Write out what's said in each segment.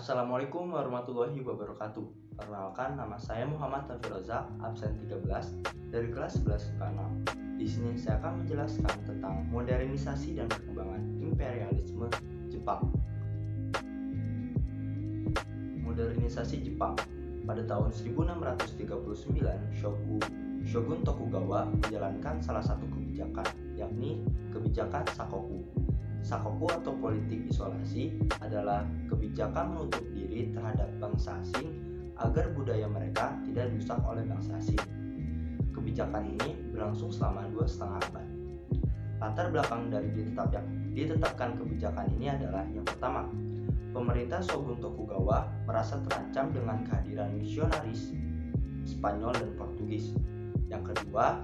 Assalamualaikum warahmatullahi wabarakatuh. Perkenalkan, nama saya Muhammad Tafirozak, absen 13 dari kelas 11 IPA 6. Di sini saya akan menjelaskan tentang modernisasi dan perkembangan imperialisme Jepang. Modernisasi Jepang. Pada tahun 1639, Shogun Tokugawa menjalankan salah satu kebijakan, yakni kebijakan Sakoku. Sakoku atau politik isolasi adalah kebijakan menutup diri terhadap bangsa asing agar budaya mereka tidak dirusak oleh bangsa asing. Kebijakan ini berlangsung selama 2,5 abad. Latar belakang dari ditetapkan kebijakan ini adalah yang pertama, pemerintah Shogun Tokugawa merasa terancam dengan kehadiran misionaris Spanyol dan Portugis. Yang kedua,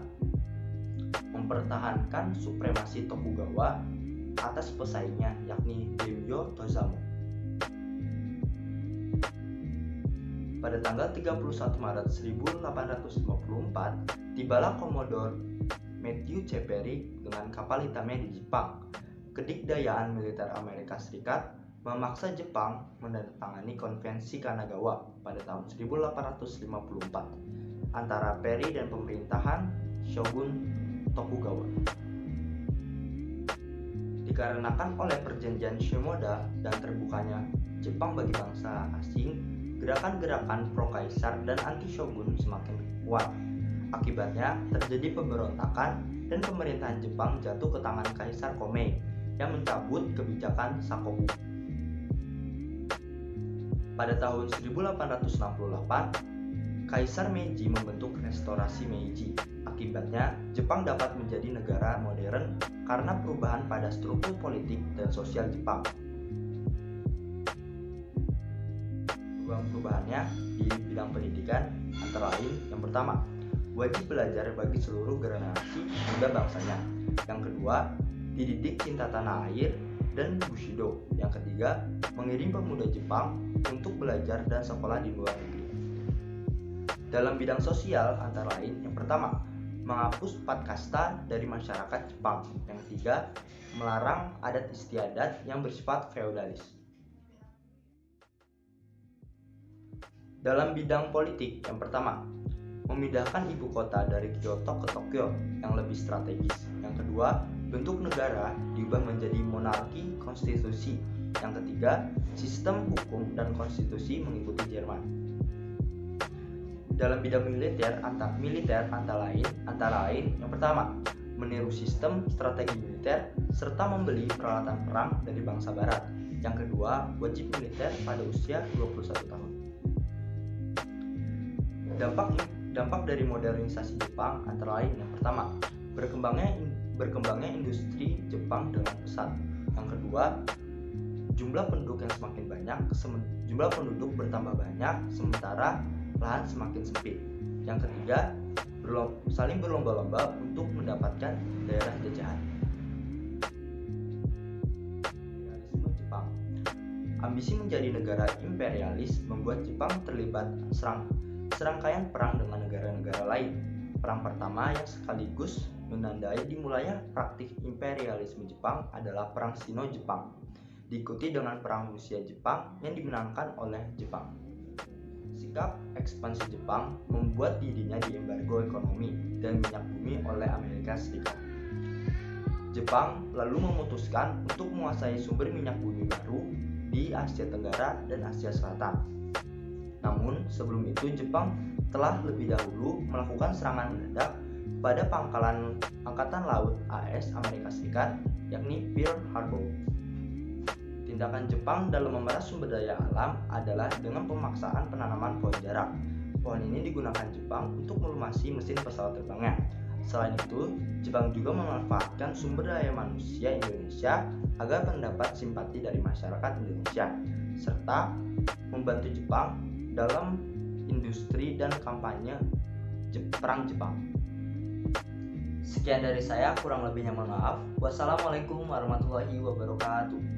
mempertahankan supremasi Tokugawa atas pesaingnya, yakni Daimyo Tozawa. Pada tanggal 31 Maret 1854, tibalah Komodor Matthew C. Perry dengan kapal hitamnya di Jepang. Kedikdayaan militer Amerika Serikat memaksa Jepang menandatangani Konvensi Kanagawa pada tahun 1854 antara Perry dan pemerintahan Shogun Tokugawa. Dikarenakan oleh perjanjian Shimoda dan terbukanya Jepang bagi bangsa asing, gerakan-gerakan pro-kaisar dan anti-shogun semakin kuat. Akibatnya terjadi pemberontakan dan pemerintahan Jepang jatuh ke tangan Kaisar Komei yang mencabut kebijakan Sakoku. Pada tahun 1868, Kaisar Meiji membentuk Restorasi Meiji. Akibatnya, Jepang dapat menjadi negara modern karena perubahan pada struktur politik dan sosial Jepang. Perubahannya di bidang pendidikan antara lain, yang pertama, wajib belajar bagi seluruh generasi muda bangsanya. Yang kedua, dididik cinta tanah air dan Bushido. Yang ketiga, mengirim pemuda Jepang untuk belajar dan sekolah di luar negeri. Dalam bidang sosial antara lain, yang pertama, menghapus 4 kasta dari masyarakat Jepang. Yang ketiga, melarang adat istiadat yang bersifat feodalis. Dalam bidang politik, yang pertama, memindahkan ibu kota dari Kyoto ke Tokyo yang lebih strategis. Yang kedua, bentuk negara diubah menjadi monarki konstitusi. Yang ketiga, sistem hukum dan konstitusi mengikuti Jerman. Dalam bidang militer antara lain yang pertama, meniru sistem strategi militer serta membeli peralatan perang dari bangsa barat. Yang kedua, wajib militer pada usia 21 tahun. Dampak dari modernisasi Jepang antara lain yang pertama, berkembangnya industri Jepang dengan pesat. Yang kedua, jumlah penduduk yang semakin banyak, jumlah penduduk bertambah banyak sementara lahan semakin sempit. Yang ketiga, saling berlomba-lomba untuk mendapatkan daerah jajahan. Imperialisme Jepang. Ambisi menjadi negara imperialis membuat Jepang terlibat serangkaian perang dengan negara-negara lain. Perang pertama yang sekaligus menandai dimulainya praktik imperialisme Jepang adalah Perang Sino-Jepang, diikuti dengan Perang Rusia-Jepang yang dimenangkan oleh Jepang. Sikap ekspansi Jepang membuat dirinya diembargo ekonomi dan minyak bumi oleh Amerika Serikat. Jepang lalu memutuskan untuk menguasai sumber minyak bumi baru di Asia Tenggara dan Asia Selatan. Namun sebelum itu Jepang telah lebih dahulu melakukan serangan mendadak pada pangkalan Angkatan Laut AS Amerika Serikat, yakni Pearl Harbor. Tindakan Jepang dalam memeras sumber daya alam adalah dengan pemaksaan penanaman pohon jarak. Pohon ini digunakan Jepang untuk melumasi mesin pesawat terbangnya. Selain itu, Jepang juga memanfaatkan sumber daya manusia Indonesia agar mendapat simpati dari masyarakat Indonesia, serta membantu Jepang dalam industri dan kampanye perang Jepang. Sekian dari saya, kurang lebihnya mohon maaf. Wassalamualaikum warahmatullahi wabarakatuh.